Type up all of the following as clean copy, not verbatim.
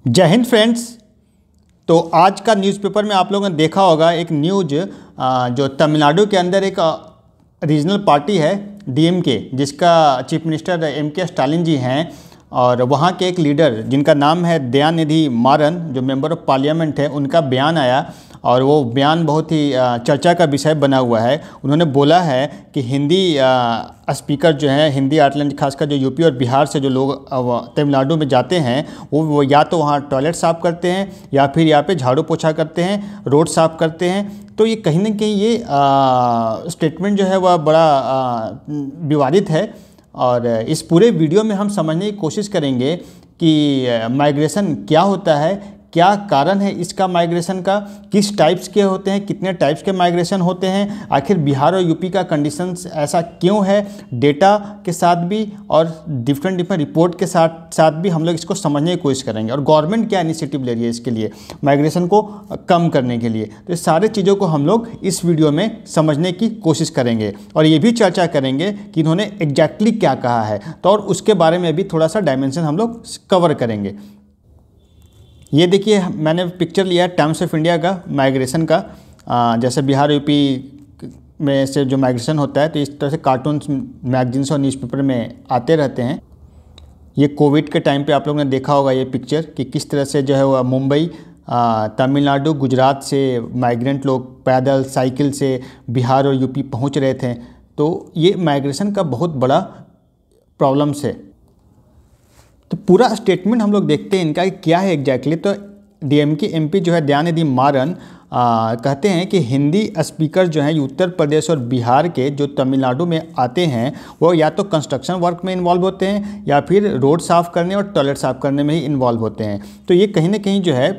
जय हिंद फ्रेंड्स। तो आज का न्यूज़पेपर में आप लोगों ने देखा होगा एक न्यूज जो तमिलनाडु के अंदर एक रीजनल पार्टी है डीएमके, जिसका चीफ मिनिस्टर एमके स्टालिन जी हैं, और वहाँ के एक लीडर जिनका नाम है दयानिधि मारन, जो मेंबर ऑफ पार्लियामेंट है, उनका बयान आया और वो बयान बहुत ही चर्चा का विषय बना हुआ है। उन्होंने बोला है कि हिंदी स्पीकर जो हैं, हिंदी आइलैंड खासकर जो यूपी और बिहार से जो लोग तमिलनाडु में जाते हैं वो या तो वहाँ टॉयलेट साफ़ करते हैं या फिर यहाँ पे झाड़ू पोछा करते हैं, रोड साफ़ करते हैं। तो ये कहीं ना कहीं ये स्टेटमेंट जो है वह बड़ा विवादित है, और इस पूरे वीडियो में हम समझने की कोशिश करेंगे कि माइग्रेशन क्या होता है, क्या कारण है इसका माइग्रेशन का, किस टाइप्स के होते हैं, कितने टाइप्स के माइग्रेशन होते हैं, आखिर बिहार और यूपी का कंडीशंस ऐसा क्यों है, डेटा के साथ भी और डिफरेंट रिपोर्ट के साथ भी हम लोग इसको समझने की कोशिश करेंगे, और गवर्नमेंट क्या इनिशिएटिव ले रही है इसके लिए, माइग्रेशन को कम करने के लिए। तो इस सारे चीज़ों को हम लोग इस वीडियो में समझने की कोशिश करेंगे, और ये भी चर्चा करेंगे कि इन्होंने एग्जैक्टली क्या कहा है, तो और उसके बारे में भी थोड़ा सा डायमेंशन हम लोग कवर करेंगे। ये देखिए, मैंने पिक्चर लिया है टाइम्स ऑफ इंडिया का माइग्रेशन का। जैसे बिहार यूपी में से जो माइग्रेशन होता है, तो इस तरह से कार्टून्स मैगजीन्स और न्यूज़पेपर में आते रहते हैं। ये कोविड के टाइम पे आप लोगों ने देखा होगा ये पिक्चर कि किस तरह से जो है वह मुंबई, तमिलनाडु, गुजरात से माइग्रेंट लोग पैदल, साइकिल से बिहार और यूपी पहुँच रहे थे। तो ये माइग्रेशन का बहुत बड़ा प्रॉब्लम्स है। तो पूरा स्टेटमेंट हम लोग देखते हैं इनका कि क्या है एग्जैक्टली। तो डीएमके एमपी जो है दयानिधि मारन कहते हैं कि हिंदी स्पीकर जो हैं उत्तर प्रदेश और बिहार के जो तमिलनाडु में आते हैं वो या तो कंस्ट्रक्शन वर्क में इन्वॉल्व होते हैं या फिर रोड साफ़ करने और टॉयलेट साफ़ करने में ही इन्वॉल्व होते हैं। तो ये कहीं ना कहीं जो है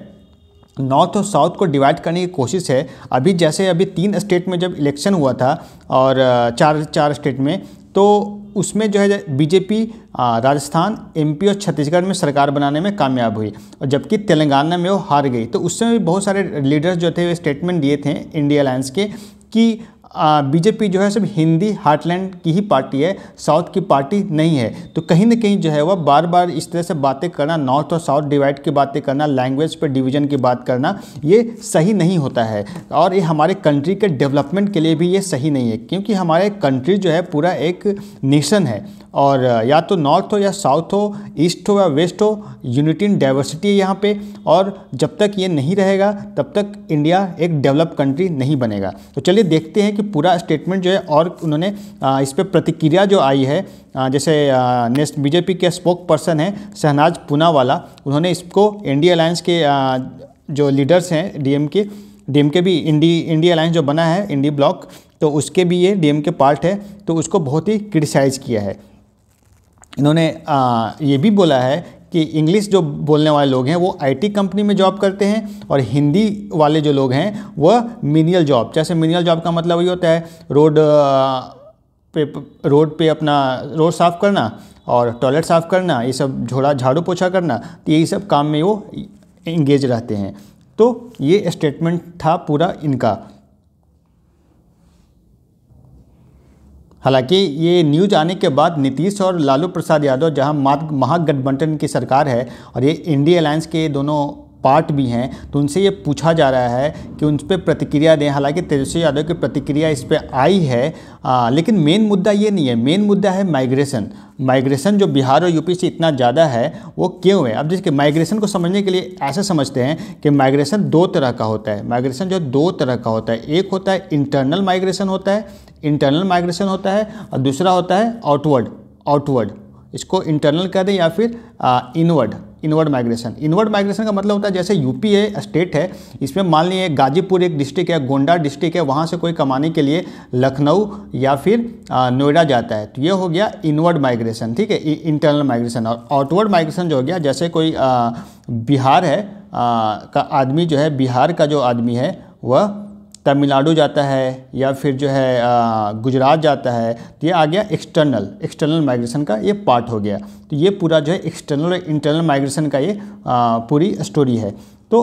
नॉर्थ और साउथ को डिवाइड करने की कोशिश है। अभी 3 स्टेट में जब इलेक्शन हुआ था और चार स्टेट में, तो उसमें जो है बीजेपी राजस्थान, एमपी और छत्तीसगढ़ में सरकार बनाने में कामयाब हुई, और जबकि तेलंगाना में वो हार गई। तो उस समय भी बहुत सारे लीडर्स जो थे वे स्टेटमेंट दिए थे इंडिया अलायंस के कि बीजेपी जो है सिर्फ हिंदी हार्टलैंड की ही पार्टी है, साउथ की पार्टी नहीं है। तो कहीं ना कहीं जो है वह बार बार इस तरह से बातें करना, नॉर्थ और साउथ डिवाइड की बातें करना, लैंग्वेज पे डिवीज़न की बात करना, ये सही नहीं होता है, और ये हमारे कंट्री के डेवलपमेंट के लिए भी ये सही नहीं है, क्योंकि हमारे कंट्री जो है पूरा एक नेशन है, और या तो नॉर्थ हो या साउथ हो, ईस्ट हो या वेस्ट हो, यूनिटी इन डाइवर्सिटी है यहाँ पे, और जब तक ये नहीं रहेगा तब तक इंडिया एक डेवलप कंट्री नहीं बनेगा। तो चलिए देखते हैं कि पूरा स्टेटमेंट जो है, और उन्होंने इस पर प्रतिक्रिया जो आई है, जैसे बीजेपी के स्पोक पर्सन हैं शहनाज पूनावाला, उन्होंने इसको इंडिया अलायंस के जो लीडर्स हैं डीएमके भी इंडिया अलायंस जो बना है, इंडी ब्लॉक, तो उसके भी ये डीएमके पार्ट है, तो उसको बहुत ही क्रिटिसाइज़ किया है। इन्होंने ये भी बोला है कि इंग्लिश जो बोलने वाले लोग हैं वो आईटी कंपनी में जॉब करते हैं, और हिंदी वाले जो लोग हैं वह मिनियल जॉब, जैसे मिनियल जॉब का मतलब वही होता है रोड पे अपना रोड साफ़ करना और टॉयलेट साफ़ करना, ये सब झाड़ू पोछा करना, तो यही सब काम में वो इंगेज रहते हैं। तो ये स्टेटमेंट था पूरा इनका। हालांकि ये न्यूज आने के बाद नीतीश और लालू प्रसाद यादव, जहां महागठबंधन की सरकार है और ये इंडिया अलायंस के दोनों पार्ट भी हैं, तो उनसे ये पूछा जा रहा है कि उन पर प्रतिक्रिया दें। हालांकि तेजस्वी यादव की प्रतिक्रिया इस पर आई है, लेकिन मेन मुद्दा ये नहीं है, मेन मुद्दा है माइग्रेशन जो बिहार और यूपी से इतना ज़्यादा है वो क्यों है। अब देखिए, माइग्रेशन को समझने के लिए ऐसे समझते हैं कि माइग्रेशन 2 तरह का होता है। माइग्रेशन जो 2 तरह का होता है, एक होता है इंटरनल माइग्रेशन होता है, और दूसरा होता है आउटवर्ड। इसको इंटरनल कह दें या फिर इनवर्ड माइग्रेशन का मतलब होता है, जैसे यूपी है, स्टेट है, इसमें मान लीजिए गाजीपुर एक डिस्ट्रिक्ट है, गोंडा डिस्ट्रिक्ट है, वहाँ से कोई कमाने के लिए लखनऊ या फिर नोएडा जाता है, तो ये हो गया इनवर्ड माइग्रेशन, ठीक है, इंटरनल माइग्रेशन। और आउटवर्ड माइग्रेशन जो हो गया, जैसे कोई बिहार है का आदमी जो है, बिहार का जो आदमी है वह तमिलनाडु जाता है या फिर जो है गुजरात जाता है, तो ये आ गया एक्सटर्नल माइग्रेशन का ये पार्ट हो गया। तो ये पूरा जो है एक्सटर्नल और इंटरनल माइग्रेशन का ये पूरी स्टोरी है। तो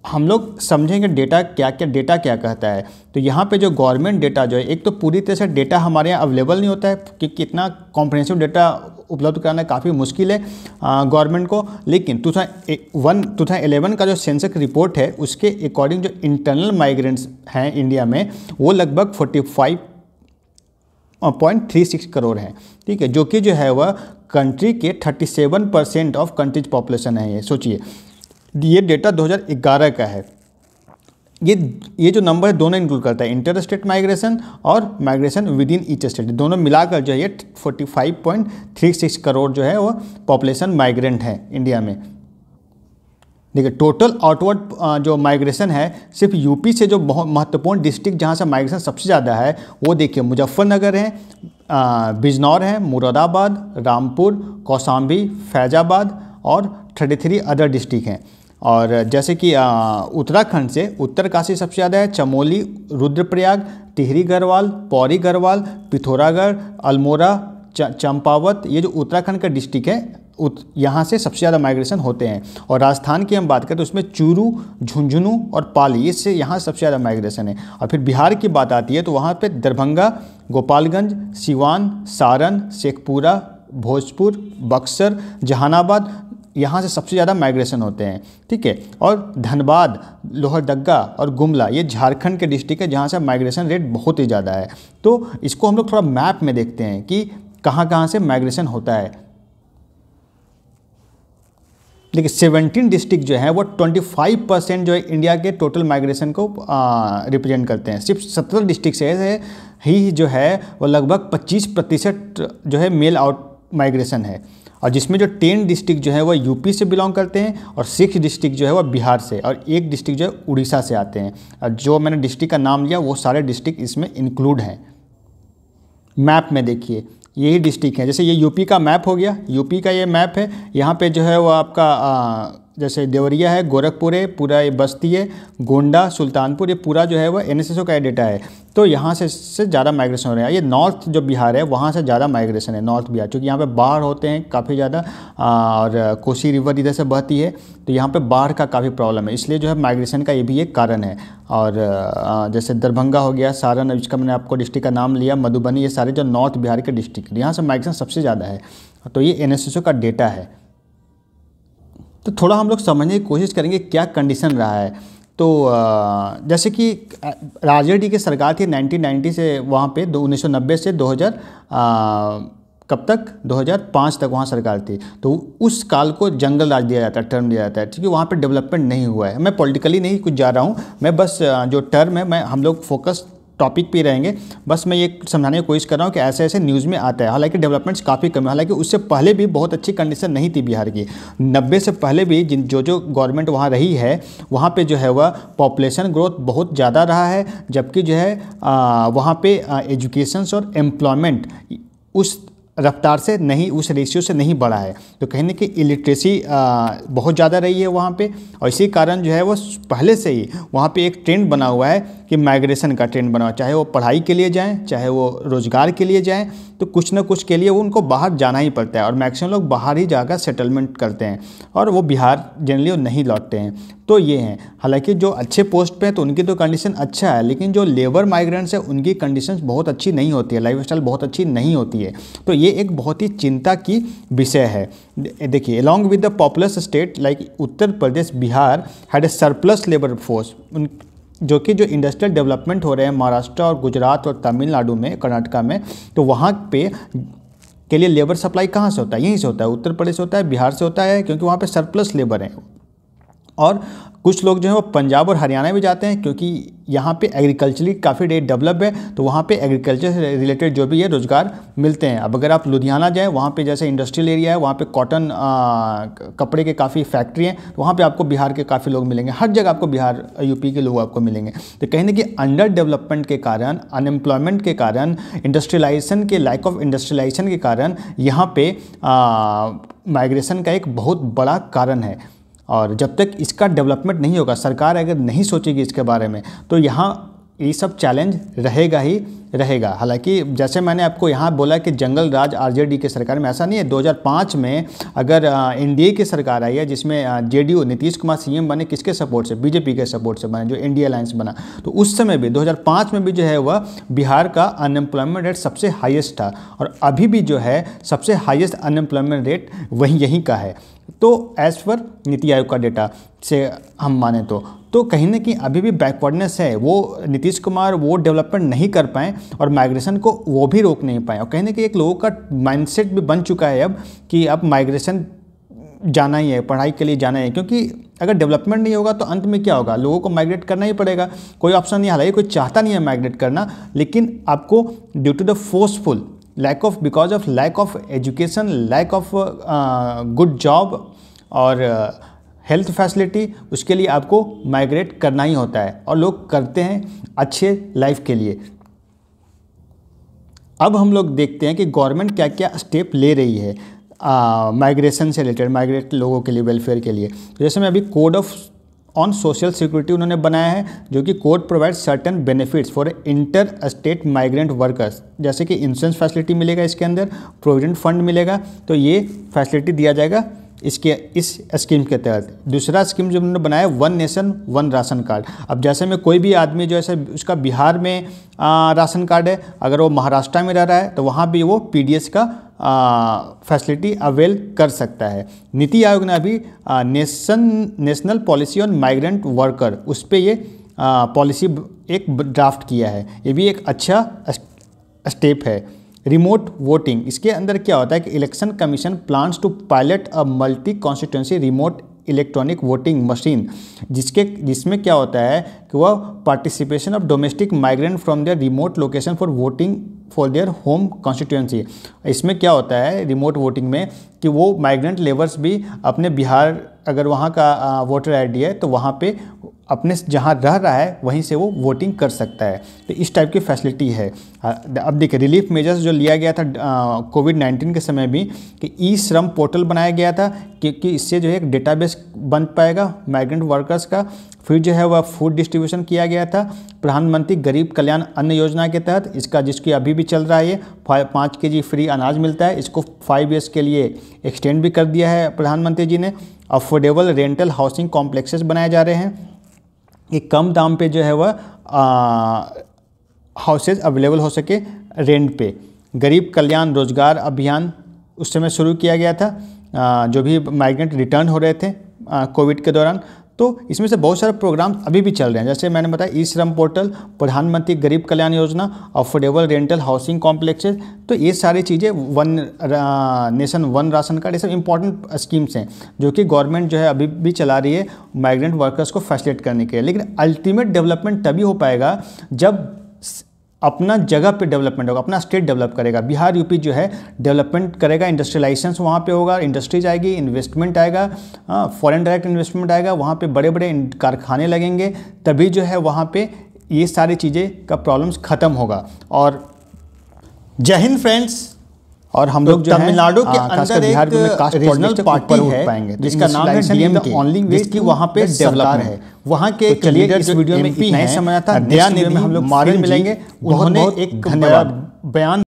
हम लोग समझेंगे डेटा क्या कहता है। तो यहाँ पे जो गवर्नमेंट डेटा जो है, एक तो पूरी तरह से डेटा हमारे यहाँ अवेलेबल नहीं होता है कि कितना कॉम्प्रिहेंसिव डेटा उपलब्ध कराना काफ़ी मुश्किल है गवर्नमेंट को। लेकिन 2011 का जो सेंसस रिपोर्ट है उसके अकॉर्डिंग जो इंटरनल माइग्रेंट्स हैं इंडिया में वो लगभग 45.36 करोड़ हैं, ठीक है, जो कि जो है वह कंट्री के 37% ऑफ कंट्रीज पॉपुलेशन है। ये सोचिए, ये डेटा 2011 का है। ये जो नंबर है दोनों इंक्लूड करता है, इंटर स्टेट माइग्रेशन और migration with in each state, दोनों मिलाकर जो है ये 45.36 करोड़ जो है वो पॉपुलेशन माइग्रेंट है इंडिया में। देखिए, टोटल आउटवर्ड जो माइग्रेशन है सिर्फ यूपी से जो बहुत महत्वपूर्ण डिस्ट्रिक्ट जहाँ से माइग्रेशन सबसे ज़्यादा है वो देखिए, मुजफ्फरनगर है, बिजनौर है, मुरादाबाद, रामपुर, कौशाम्बी, फैजाबाद और 33 अदर डिस्ट्रिक्ट हैं। और जैसे कि उत्तराखंड से उत्तरकाशी सबसे ज़्यादा है, चमोली, रुद्रप्रयाग, टिहरी गढ़वाल, पौड़ी गढ़वाल, पिथौरागढ़, अल्मोड़ा, चंपावत, ये जो उत्तराखंड का डिस्ट्रिक्ट है यहाँ से सबसे ज़्यादा माइग्रेशन होते हैं। और राजस्थान की हम बात करें तो उसमें चूरू, झुंझुनू और पाली, इससे यहाँ सबसे ज़्यादा माइग्रेशन है। और फिर बिहार की बात आती है तो वहाँ पे दरभंगा, गोपालगंज, सिवान, सारण, शेखपुरा, भोजपुर, बक्सर, जहानाबाद, यहाँ से सबसे ज़्यादा माइग्रेशन होते हैं, ठीक है। और धनबाद, लोहरदगा और गुमला ये झारखंड के डिस्ट्रिक्ट है जहाँ से माइग्रेशन रेट बहुत ही ज़्यादा है। तो इसको हम लोग थोड़ा मैप में देखते हैं कि कहाँ कहाँ से माइग्रेशन होता है। देखिए, 17 डिस्ट्रिक्ट जो है वो 25% जो है इंडिया के टोटल माइग्रेशन को रिप्रेजेंट करते हैं। सिर्फ 17 डिस्ट्रिक्ट से ही जो है वो लगभग 25% जो है मेल आउट माइग्रेशन है। और जिसमें जो 10 डिस्ट्रिक्ट जो है वो यूपी से बिलोंग करते हैं और 6 डिस्ट्रिक्ट जो है वो बिहार से और 1 डिस्ट्रिक्ट जो है उड़ीसा से आते हैं। और जो मैंने डिस्ट्रिक्ट का नाम लिया वो सारे डिस्ट्रिक्ट इसमें इंक्लूड हैं। मैप में देखिए, यही डिस्ट्रिक्ट है, जैसे ये यूपी का मैप हो गया, यूपी का ये मैप है। यहाँ पे जो है वो आपका जैसे देवरिया है, गोरखपुर है, पूरा ये बस्ती है, गोंडा, सुल्तानपुर, ये पूरा जो है वो NSSO का डेटा है। तो यहाँ से ज़्यादा माइग्रेशन हो रहा है। ये नॉर्थ जो बिहार है वहाँ से ज़्यादा माइग्रेशन है, नॉर्थ बिहार, क्योंकि यहाँ पे बाढ़ होते हैं काफ़ी ज़्यादा और कोसी रिवर इधर से बहती है तो यहाँ पे बाढ़ का काफ़ी प्रॉब्लम है, इसलिए जो है माइग्रेशन का ये भी एक कारण है। और जैसे दरभंगा हो गया, सारण, जिसका मैंने आपको डिस्ट्रिक्ट का नाम लिया, मधुबनी, ये सारे जो नॉर्थ बिहार के डिस्ट्रिक्ट यहाँ से माइग्रेशन सबसे ज़्यादा है। तो ये NSSO का डेटा है। तो थोड़ा हम लोग समझने की कोशिश करेंगे क्या कंडीशन रहा है। तो जैसे कि राजेडी की सरकार थी 1990 से वहाँ पे 1990 से 2000 कब तक 2005 तक वहाँ सरकार थी। तो उस काल को जंगल राज दिया जाता है, टर्म दिया जाता है, क्योंकि वहाँ पे डेवलपमेंट नहीं हुआ है। मैं पॉलिटिकली नहीं कुछ जा रहा हूँ, मैं बस जो टर्म है हम लोग फोकस टॉपिक पे रहेंगे। बस मैं ये समझाने की कोशिश कर रहा हूँ कि ऐसे ऐसे न्यूज़ में आता है। हालांकि डेवलपमेंट्स काफ़ी कम है, हालांकि उससे पहले भी बहुत अच्छी कंडीशन नहीं थी बिहार की। 90 से पहले भी जो गवर्नमेंट वहाँ रही है वहाँ पे जो है वह पॉपुलेशन ग्रोथ बहुत ज़्यादा रहा है, जबकि जो है वहाँ पे एजुकेशन और एम्प्लॉयमेंट उस रफ्तार से नहीं, उस रेशियो से नहीं बढ़ा है। तो कहीं ना कहीं इलिटरेसी बहुत ज़्यादा रही है वहाँ पे, और इसी कारण जो है वो पहले से ही वहाँ पे एक ट्रेंड बना हुआ है कि माइग्रेशन का ट्रेंड बना हुआ है। चाहे वो पढ़ाई के लिए जाएं, चाहे वो रोज़गार के लिए जाएं, तो कुछ ना कुछ के लिए वो उनको बाहर जाना ही पड़ता है। और मैक्सिमम लोग बाहर ही जाकर सेटलमेंट करते हैं और वो बिहार जनरली नहीं लौटते हैं। तो ये हैं, हालांकि जो अच्छे पोस्ट पे हैं तो उनकी तो कंडीशन अच्छा है, लेकिन जो लेबर माइग्रेंट्स है उनकी कंडीशन बहुत अच्छी नहीं होती है, लाइफस्टाइल बहुत अच्छी नहीं होती है। तो ये एक बहुत ही चिंता की विषय है। देखिए, along with the populous state like Uttar Pradesh, Bihar had a surplus labour force, जो कि जो इंडस्ट्रियल डेवलपमेंट हो रहे हैं महाराष्ट्र और गुजरात और तमिलनाडु में, कर्नाटका में, तो वहाँ पे के लिए लेबर सप्लाई कहाँ से होता है? यहीं से होता है, उत्तर प्रदेश होता है, बिहार से होता है, क्योंकि वहाँ पे सरप्लस लेबर है। और कुछ लोग जो है वो पंजाब और हरियाणा भी जाते हैं, क्योंकि यहाँ पे एग्रीकल्चरली काफ़ी डेवलप है, तो वहाँ पे एग्रीकल्चर से रिलेटेड जो भी है रोज़गार मिलते हैं। अब अगर आप लुधियाना जाएँ, वहाँ पे जैसे इंडस्ट्रियल एरिया है, वहाँ पे कॉटन कपड़े के काफ़ी फैक्ट्री हैं, तो वहाँ पे आपको बिहार के काफ़ी लोग मिलेंगे। हर जगह आपको बिहार यूपी के लोग आपको मिलेंगे। तो कहीं ना कहीं अंडर डेवलपमेंट के कारण, अनएम्प्लॉयमेंट के कारण, इंडस्ट्रियलाइजेशन के लैक ऑफ इंडस्ट्रियलाइजेशन के कारण यहाँ पे माइग्रेशन का एक बहुत बड़ा कारण है। और जब तक इसका डेवलपमेंट नहीं होगा, सरकार अगर नहीं सोचेगी इसके बारे में, तो यहाँ ये सब चैलेंज रहेगा ही रहेगा। हालांकि जैसे मैंने आपको यहाँ बोला कि जंगल राज आरजेडी की सरकार में, ऐसा नहीं है। 2005 में अगर एनडीए की सरकार आई है जिसमें जेडीयू नीतीश कुमार सीएम बने, किसके सपोर्ट से? बीजेपी के सपोर्ट से बने, जो इंडिया अलायंस बना। तो उस समय भी 2005 में भी जो है वह बिहार का अनएम्प्लॉयमेंट रेट सबसे हाईएस्ट था, और अभी भी जो है सबसे हाईएस्ट अनएम्प्लॉयमेंट रेट वही यहीं का है। तो एज़ पर नीति आयोग का डेटा से हम माने तो कहीं ना कहीं अभी भी बैकवर्डनेस है। वो नीतीश कुमार वो डेवलपमेंट नहीं कर पाए और माइग्रेशन को वो भी रोक नहीं पाए, और कहीं ना कहीं एक लोगों का माइंडसेट भी बन चुका है अब कि अब माइग्रेशन जाना ही है, पढ़ाई के लिए जाना है, क्योंकि अगर डेवलपमेंट नहीं होगा तो अंत में क्या होगा? लोगों को माइग्रेट करना ही पड़ेगा, कोई ऑप्शन नहीं। हालांकि कोई चाहता नहीं है माइग्रेट करना, लेकिन आपको due to the forceful because of lack of education, lack of good job और हेल्थ फैसिलिटी, उसके लिए आपको माइग्रेट करना ही होता है, और लोग करते हैं अच्छे लाइफ के लिए। अब हम लोग देखते हैं कि गवर्नमेंट क्या क्या स्टेप ले रही है माइग्रेशन से रिलेटेड, माइग्रेट लोगों के लिए, वेलफेयर के लिए। जैसे मैं अभी code of on social security उन्होंने बनाया है, जो कि code provide certain benefits for inter state migrant workers, जैसे कि इंश्योरेंस फैसिलिटी मिलेगा, इसके अंदर प्रोविडेंट फंड मिलेगा, तो ये फैसिलिटी दिया जाएगा इस स्कीम के तहत। दूसरा स्कीम जो उन्होंने बनाया, one nation one ration card. अब जैसे में कोई भी आदमी जो है उसका बिहार में राशन कार्ड है, अगर वो महाराष्ट्र में रह रहा है तो वहाँ भी वो पीडीएस का फैसिलिटी अवेल कर सकता है। नीति आयोग ने अभी national policy on migrant worker, उस पर ये पॉलिसी एक ड्राफ्ट किया है। ये भी एक अच्छा स्टेप है। रिमोट वोटिंग, इसके अंदर क्या होता है कि election commission plans to pilot a multi constituency remote electronic voting machine, जिसमें क्या होता है कि वह participation of domestic migrant from their remote location for voting for their home constituency. इसमें क्या होता है रिमोट वोटिंग में कि वो माइग्रेंट लेबर्स भी अपने बिहार, अगर वहाँ का वोटर आईडी है तो वहाँ पे अपने जहाँ रह रहा है वहीं से वो वोटिंग कर सकता है। तो इस टाइप की फैसिलिटी है। अब देखिए रिलीफ मेजर्स जो लिया गया था कोविड-19 के समय भी, कि ई श्रम पोर्टल बनाया गया था, क्योंकि इससे जो है एक डेटाबेस बन पाएगा माइग्रेंट वर्कर्स का। फिर जो है वह फूड डिस्ट्रीब्यूशन किया गया था प्रधानमंत्री गरीब कल्याण अन्न योजना के तहत, जिसकी अभी भी चल रहा है। ये 5 kg फ्री अनाज मिलता है, इसको 5 years के लिए एक्सटेंड भी कर दिया है प्रधानमंत्री जी ने। अफोर्डेबल रेंटल हाउसिंग कॉम्प्लेक्सेस बनाए जा रहे हैं, कि कम दाम पे जो है वह हाउसेज अवेलेबल हो सके रेंट पे। गरीब कल्याण रोजगार अभियान उस समय शुरू किया गया था, जो भी माइग्रेंट रिटर्न हो रहे थे कोविड के दौरान। तो इसमें से बहुत सारे प्रोग्राम अभी भी चल रहे हैं, जैसे मैंने बताया ई श्रम पोर्टल, प्रधानमंत्री गरीब Kalyan Yojana, affordable rental housing complexes. तो ये सारी चीज़ें, one nation one ration card, ये सब इंपॉर्टेंट स्कीम्स हैं जो कि गवर्नमेंट जो है अभी भी चला रही है माइग्रेंट वर्कर्स को फैसिलिटेट करने के लिए। लेकिन अल्टीमेट डेवलपमेंट तभी हो पाएगा जब अपना जगह पे डेवलपमेंट होगा, अपना स्टेट डेवलप करेगा। बिहार यूपी जो है डेवलपमेंट करेगा, इंडस्ट्रियलाइजेशन वहाँ पे होगा, इंडस्ट्रीज आएगी, इन्वेस्टमेंट आएगा, फॉरेन डायरेक्ट इन्वेस्टमेंट आएगा, वहाँ पे बड़े बड़े कारखाने लगेंगे, तभी जो है वहाँ पे ये सारी चीज़ें का प्रॉब्लम्स ख़त्म होगा। और जय हिंद फ्रेंड्स। और हम लोग जो तमिलनाडु के अंदर एक रीजनल पार्टी है जिसका नाम है डीएमके, ओनली वे की वहाँ पे डेवलपमेंट है। वहाँ के लीडर इस वीडियो में इतना ही समझ आता है। नया में हम लोग मारन मिलेंगे, उन्होंने एक बयान